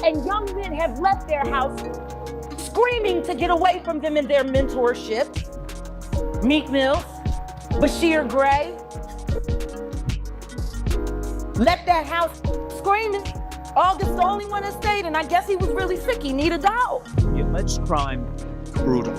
And young men have left their house screaming to get away from them in their mentorship. Meek Mills, Bryshere Gray, left that house screaming. August the only one that stayed, and I guess he was really sick. He needed a dog. The alleged crime, brutal.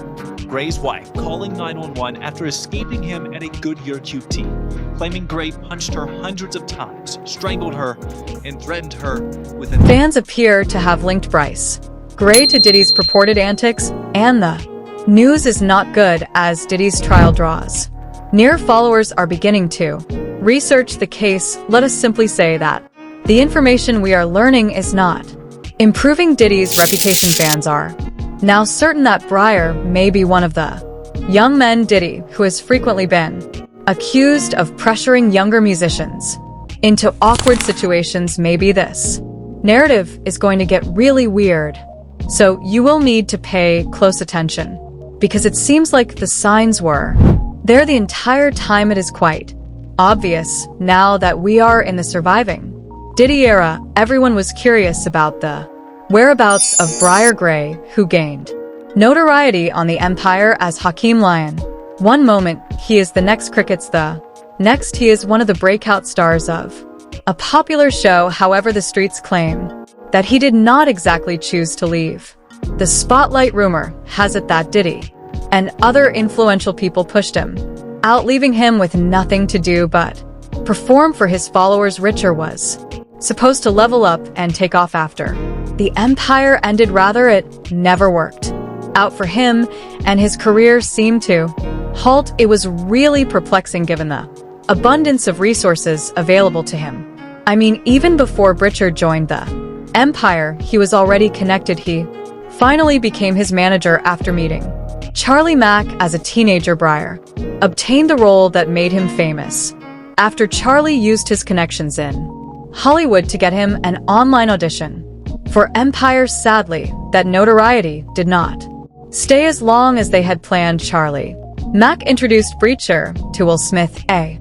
Gray's wife calling 911 after escaping him at a Goodyear QT, claiming Gray punched her hundreds of times, strangled her, and threatened her with a... Fans appear to have linked Bryce Gray to Diddy's purported antics, and the news is not good as Diddy's trial draws. Near followers are beginning to research the case. Let us simply say that the information we are learning is not improving Diddy's reputation. Fans are now certain that Bryshere may be one of the young men Diddy who has frequently been accused of pressuring younger musicians into awkward situations. Maybe this narrative is going to get really weird, so you will need to pay close attention, because it seems like the signs were there the entire time. It is quite obvious now that we are in the surviving Diddy era. Everyone was curious about the whereabouts of Bryshere Gray, who gained notoriety on the Empire as Hakeem Lion. One moment, he is the next Crickets, the next he is one of the breakout stars of a popular show. However, the streets claim that he did not exactly choose to leave the spotlight. Rumor has it that Diddy and other influential people pushed him out, leaving him with nothing to do but perform for his followers. Bryshere was supposed to level up and take off after the Empire ended. Rather, it never worked out for him, and his career seemed to halt. It was really perplexing given the abundance of resources available to him. I mean, even before Bryshere joined the Empire, he was already connected. He finally became his manager after meeting Charlie Mack as a teenager. Bryshere obtained the role that made him famous after Charlie used his connections in Hollywood to get him an online audition for Empire. Sadly, that notoriety did not stay as long as they had planned. Charlie Mack introduced Bryshere to Will Smith a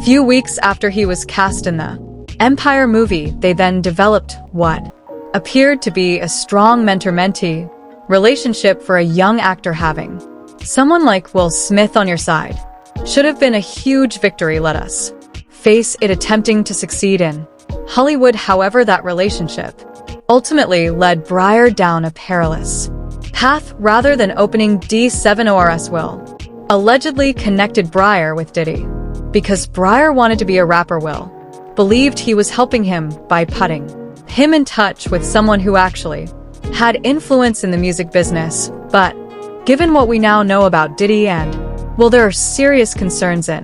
few weeks after he was cast in the Empire movie. They then developed what appeared to be a strong mentor-mentee relationship. For a young actor, having someone like Will Smith on your side should have been a huge victory. Let us face it, attempting to succeed in Hollywood. However, that relationship ultimately led Bryshere down a perilous path. Rather than opening D7ORS, Will allegedly connected Bryshere with Diddy because Bryshere wanted to be a rapper. Will believed he was helping him by putting him in touch with someone who actually had influence in the music business. But given what we now know about Diddy and Will, there are serious concerns. In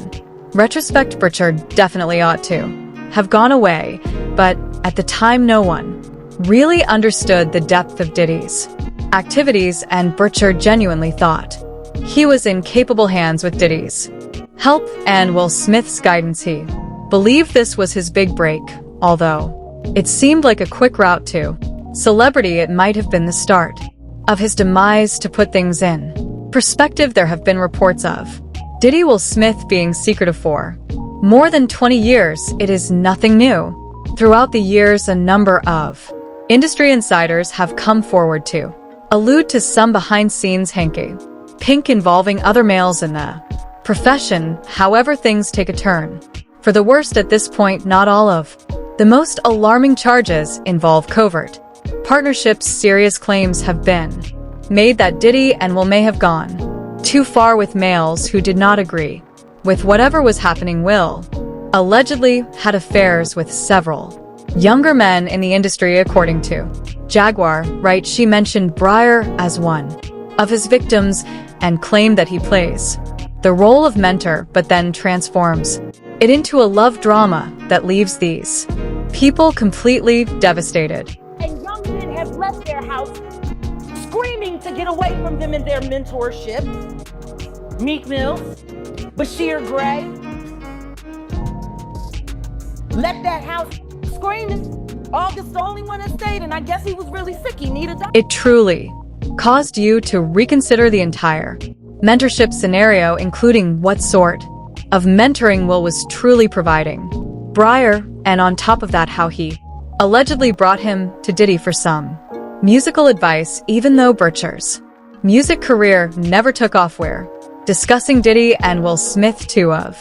retrospect, Bryshere definitely ought to have gone away, but at the time no one really understood the depth of Diddy's activities, and Bryshere genuinely thought he was in capable hands with Diddy's help and Will Smith's guidance. He believed this was his big break. Although it seemed like a quick route to celebrity, it might have been the start of his demise. To put things in perspective, there have been reports of Diddy Will Smith being secretive for more than 20 years. It is nothing new. Throughout the years, a number of industry insiders have come forward to allude to some behind-scenes hanky-pink involving other males in the profession. However, things take a turn for the worst at this point. Not all of the most alarming charges involve covert partnerships. Serious claims have been made that Diddy and Will may have gone too far with males who did not agree with whatever was happening. Will allegedly had affairs with several younger men in the industry, according to Jaguar. Right, she mentioned Bryshere as one of his victims and claimed that he plays the role of mentor, but then transforms it into a love drama that leaves these people completely devastated. And young men have left their house screaming to get away from them in their mentorship. Meek Mills, Bryshere Gray, left that house screaming. August the only one that stayed, and I guess he was really sick. He needed a doctor. It truly caused you to reconsider the entire mentorship scenario, including what sort of mentoring Will was truly providing Bryshere, and on top of that, how he allegedly brought him to Diddy for some Musical advice, even though Bryshere's music career never took off. We're discussing Diddy and Will Smith, two of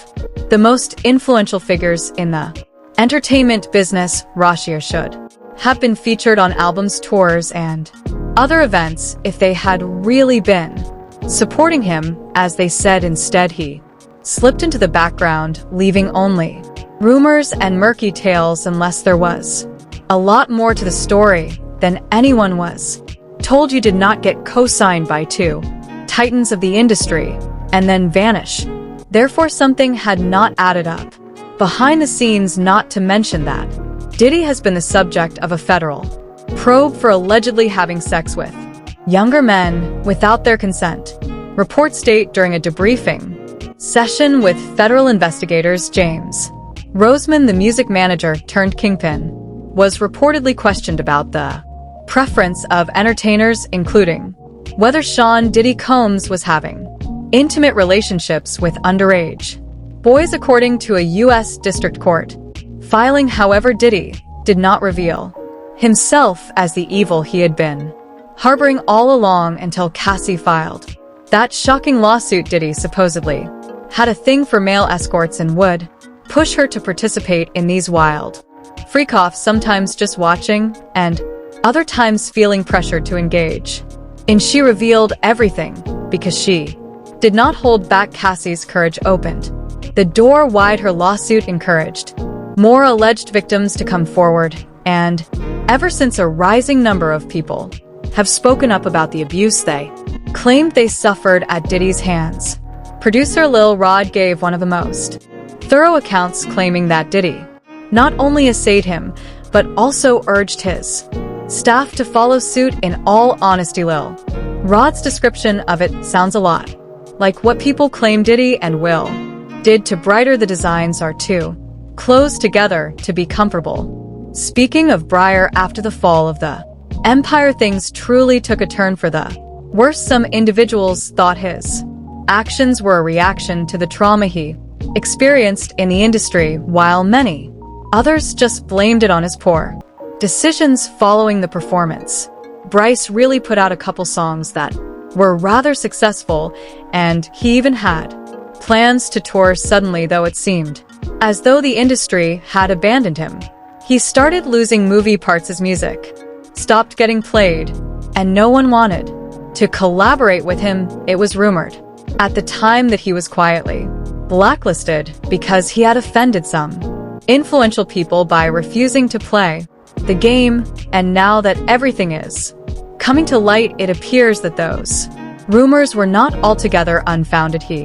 the most influential figures in the entertainment business. Bryshere should have been featured on albums, tours, and other events if they had really been supporting him, as they said. Instead, he slipped into the background, leaving only rumors and murky tales, unless there was a lot more to the story than anyone was told. You did not get co-signed by two titans of the industry and then vanish. Therefore, something had not added up behind the scenes, not to mention that Diddy has been the subject of a federal probe for allegedly having sex with younger men without their consent. Reports state during a debriefing session with federal investigators, James Roseman, the music manager turned kingpin, was reportedly questioned about the preference of entertainers, including whether Sean Diddy Combs was having intimate relationships with underage boys, according to a U.S. District Court filing. However, Diddy did not reveal himself as the evil he had been harboring all along until Cassie filed that shocking lawsuit. Diddy supposedly had a thing for male escorts and would push her to participate in these wild freak-offs, sometimes just watching and other times feeling pressured to engage. And she revealed everything because she did not hold back. Cassie's courage opened the door wide. Her lawsuit encouraged more alleged victims to come forward, and ever since, a rising number of people have spoken up about the abuse they claimed they suffered at Diddy's hands. Producer Lil Rod gave one of the most thorough accounts, claiming that Diddy not only essayed him, but also urged his staff to follow suit. In all honesty, Lil Rod's description of it sounds a lot like what people claim Diddy and Will did to Bryshere. The designs are too close together to be comfortable. Speaking of Bryshere, after the fall of the empire, things truly took a turn for the worse. Some individuals thought his actions were a reaction to the trauma he experienced in the industry, while many others just blamed it on his poor decisions following the performance. Bryce really put out a couple songs that were rather successful, and he even had plans to tour. Suddenly, though, it seemed as though the industry had abandoned him. He started losing movie parts, his music stopped getting played, and no one wanted to collaborate with him. It was rumored at the time that he was quietly blacklisted because he had offended some influential people by refusing to play the game. And now that everything is coming to light, it appears that those rumors were not altogether unfounded. He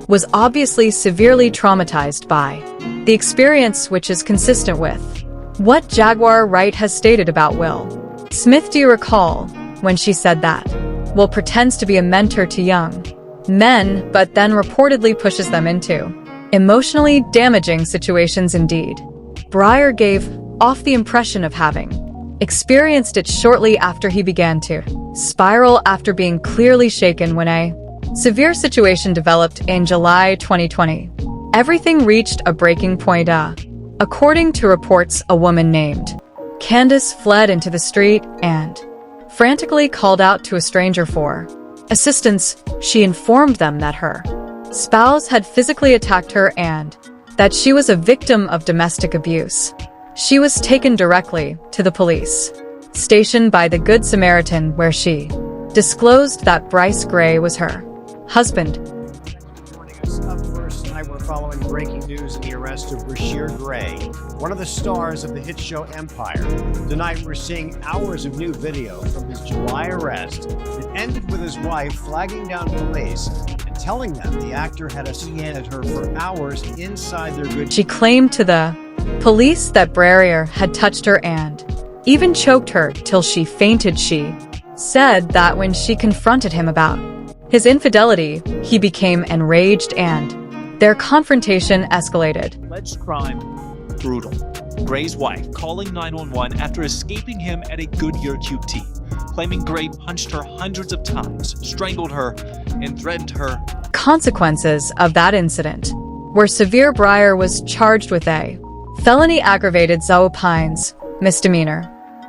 was obviously severely traumatized by the experience, which is consistent with what Jaguar Wright has stated about Will Smith. Do you recall when she said that Will pretends to be a mentor to young men, but then reportedly pushes them into emotionally damaging situations? Indeed, Bryshere gave off the impression of having experienced it shortly after he began to spiral, after being clearly shaken when a severe situation developed in July 2020. Everything reached a breaking point. According to reports, a woman named Candace fled into the street and frantically called out to a stranger for assistance. She informed them that her spouse had physically attacked her and that she was a victim of domestic abuse. She was taken directly to the police station by the Good Samaritan, where she disclosed that Bryce Gray was her husband. Joining us up first tonight, we're following breaking news in the arrest of Bryshere Gray, one of the stars of the hit show Empire. Tonight, we're seeing hours of new video from his July arrest. It ended with his wife flagging down police and telling them the actor had assaulted her for hours inside their good. She claimed to the police that Bryshere had touched her and even choked her till she fainted. She said that when she confronted him about his infidelity, he became enraged and their confrontation escalated. Alleged crime, brutal. Gray's wife calling 911 after escaping him at a Goodyear QT, claiming Gray punched her hundreds of times, strangled her, and threatened her. Consequences of that incident were severe. Bryshere was charged with a felony aggravated Pines misdemeanor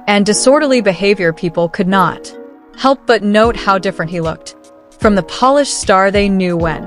and disorderly behavior. People could not help but note how different he looked from the polished star they knew when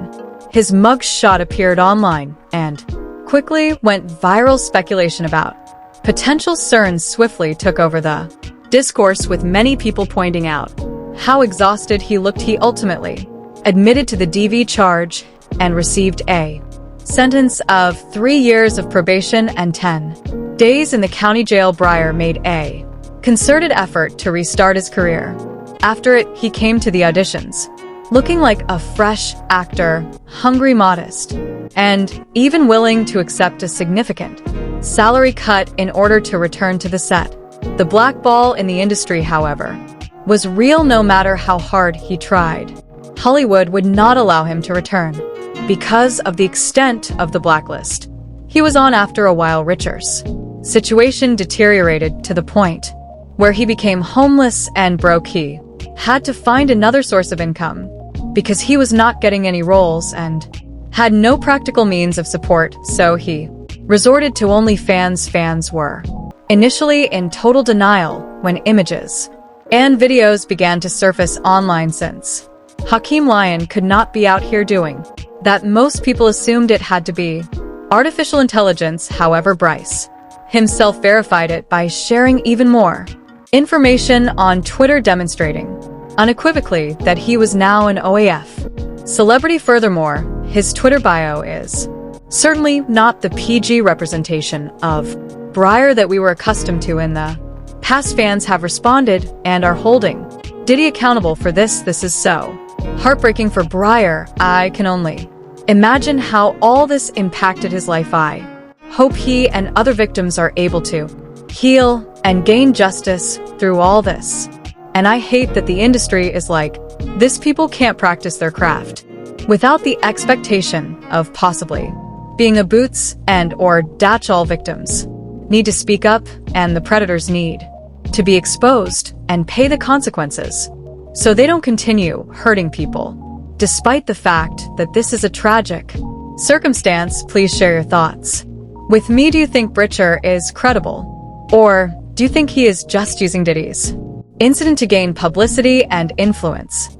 his mugshot appeared online and quickly went viral. Speculation about potential CERNs swiftly took over the discourse, with many people pointing out how exhausted he looked. He ultimately admitted to the DV charge and received a sentence of 3 years of probation and 10 days in the county jail. Bryshere made a concerted effort to restart his career. After it, he came to the auditions looking like a fresh actor, hungry, modest, and even willing to accept a significant salary cut in order to return to the set. The blackball in the industry, however, was real. No matter how hard he tried, Hollywood would not allow him to return because of the extent of the blacklist he was on. After a while, Bryshere's situation deteriorated to the point where he became homeless and broke. He had to find another source of income because he was not getting any roles and had no practical means of support, so he resorted to OnlyFans. Fans were initially in total denial when images and videos began to surface online, since Hakeem Lion could not be out here doing that. Most people assumed it had to be artificial intelligence. However, Bryshere himself verified it by sharing even more information on Twitter, demonstrating unequivocally that he was now an OAF celebrity. Furthermore, his Twitter bio is certainly not the PG representation of Bryshere that we were accustomed to in the past. Fans have responded and are holding Diddy accountable for this. This is so heartbreaking for Bryshere. I can only imagine how all this impacted his life. I hope he and other victims are able to heal and gain justice through all this. And I hate that the industry is like this. People can't practice their craft without the expectation of possibly being a boots and or datch. All victims need to speak up, and the predators need to be exposed and pay the consequences so they don't continue hurting people. Despite the fact that this is a tragic circumstance, please share your thoughts with me. Do you think Bryshere is credible, or do you think he is just using Diddy's incident to gain publicity and influence?